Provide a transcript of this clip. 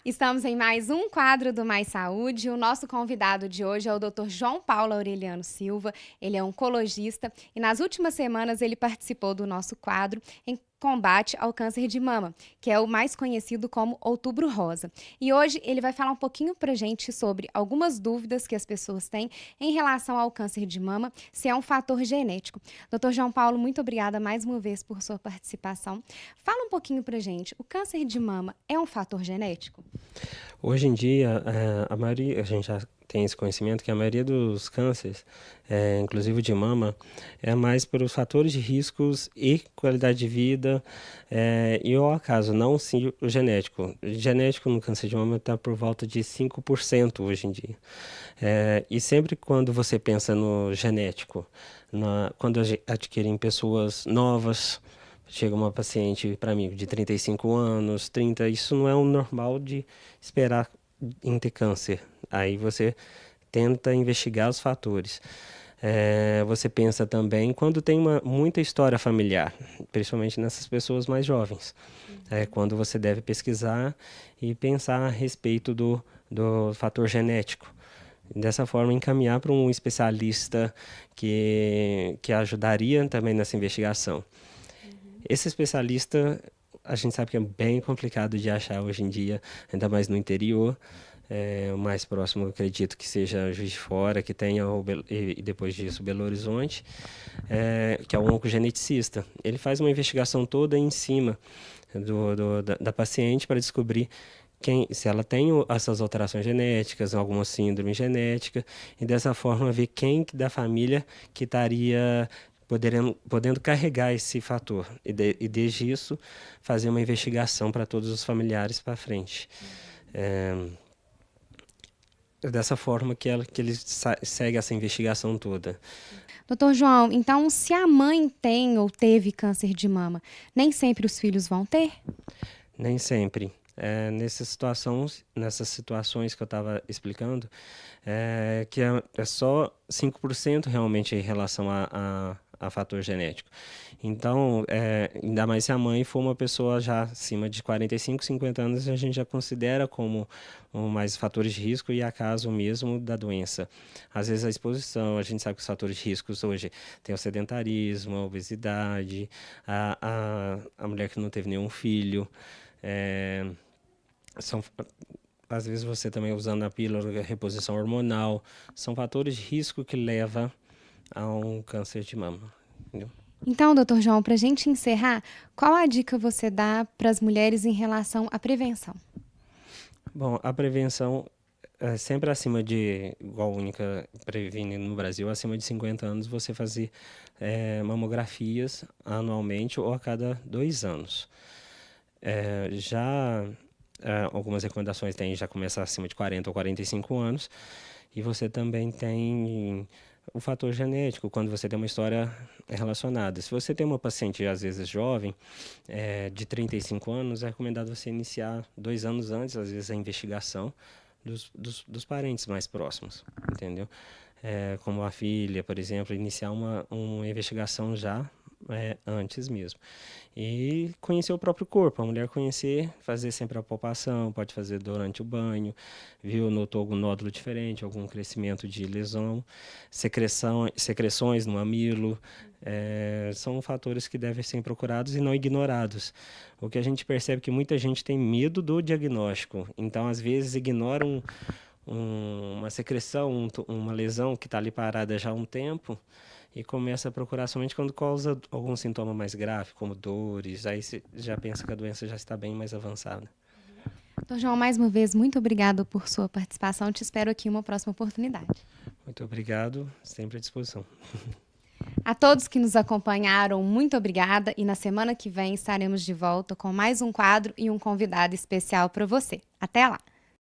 Estamos em mais um quadro do Mais Saúde. O nosso convidado de hoje é o Dr. João Paulo Aureliano Silva. Ele é oncologista e nas últimas semanas ele participou do nosso quadro em combate ao câncer de mama, que é o mais conhecido como Outubro Rosa. E hoje ele vai falar um pouquinho pra gente sobre algumas dúvidas que as pessoas têm em relação ao câncer de mama, se é um fator genético. Dr. João Paulo, muito obrigada mais uma vez por sua participação. Fala um pouquinho pra gente, o câncer de mama é um fator genético? Hoje em dia, a gente já tem esse conhecimento que a maioria dos cânceres, inclusive de mama, é mais pelos fatores de riscos e qualidade de vida, e ao acaso, não sim o genético. O genético no câncer de mama está por volta de 5% hoje em dia. E sempre quando você pensa no genético, quando adquirem pessoas novas, chega uma paciente para mim de 35 anos, 30, isso não é o normal de esperar em ter câncer. Aí você tenta investigar os fatores. Você pensa também quando tem muita história familiar, principalmente nessas pessoas mais jovens. Quando você deve pesquisar e pensar a respeito do fator genético. Dessa forma, encaminhar para um especialista que ajudaria também nessa investigação. Esse especialista, a gente sabe que é bem complicado de achar hoje em dia, ainda mais no interior. O mais próximo, eu acredito que seja Juiz de Fora, que tenha, e depois disso, Belo Horizonte, que é um oncogeneticista. Ele faz uma investigação toda em cima da paciente para descobrir se ela tem essas alterações genéticas, alguma síndrome genética, e dessa forma ver quem da família que estaria podendo carregar esse fator e desde isso fazer uma investigação para todos os familiares para frente. Dessa forma que ele segue essa investigação toda. Doutor João, então se a mãe tem ou teve câncer de mama, nem sempre os filhos vão ter? Nem sempre. Nessas situações que eu estava explicando, que é só 5% realmente em relação a fator genético. Então, ainda mais se a mãe for uma pessoa já acima de 45, 50 anos, a gente já considera como mais fatores de risco e acaso mesmo da doença. Às vezes a exposição, a gente sabe que os fatores de riscos hoje tem o sedentarismo, a obesidade, a mulher que não teve nenhum filho, às vezes você também usando a pílula, a reposição hormonal, são fatores de risco que levam a um câncer de mama. Entendeu? Então, doutor João, para a gente encerrar, qual a dica você dá para as mulheres em relação à prevenção? Bom, a prevenção é sempre acima de, igual a única previne no Brasil, acima de 50 anos, você fazer mamografias anualmente ou a cada 2 anos. Algumas recomendações têm já começar acima de 40 ou 45 anos, e você também tem o fator genético, quando você tem uma história relacionada. Se você tem uma paciente, às vezes jovem, de 35 anos, é recomendado você iniciar 2 anos antes, às vezes, a investigação dos parentes mais próximos, entendeu? Como a filha, por exemplo, iniciar uma investigação já antes mesmo. E conhecer o próprio corpo, a mulher conhecer, fazer sempre a palpação, pode fazer durante o banho, notou algum nódulo diferente, algum crescimento de lesão, secreções no mamilo, são fatores que devem ser procurados e não ignorados. O que a gente percebe é que muita gente tem medo do diagnóstico, então às vezes ignoram uma secreção, uma lesão que está ali parada já há um tempo, e começa a procurar somente quando causa algum sintoma mais grave, como dores, aí você já pensa que a doença já está bem mais avançada. Doutor João, mais uma vez, muito obrigado por sua participação. Te espero aqui em uma próxima oportunidade. Muito obrigado, sempre à disposição. A todos que nos acompanharam, muito obrigada. E na semana que vem estaremos de volta com mais um quadro e um convidado especial para você. Até lá!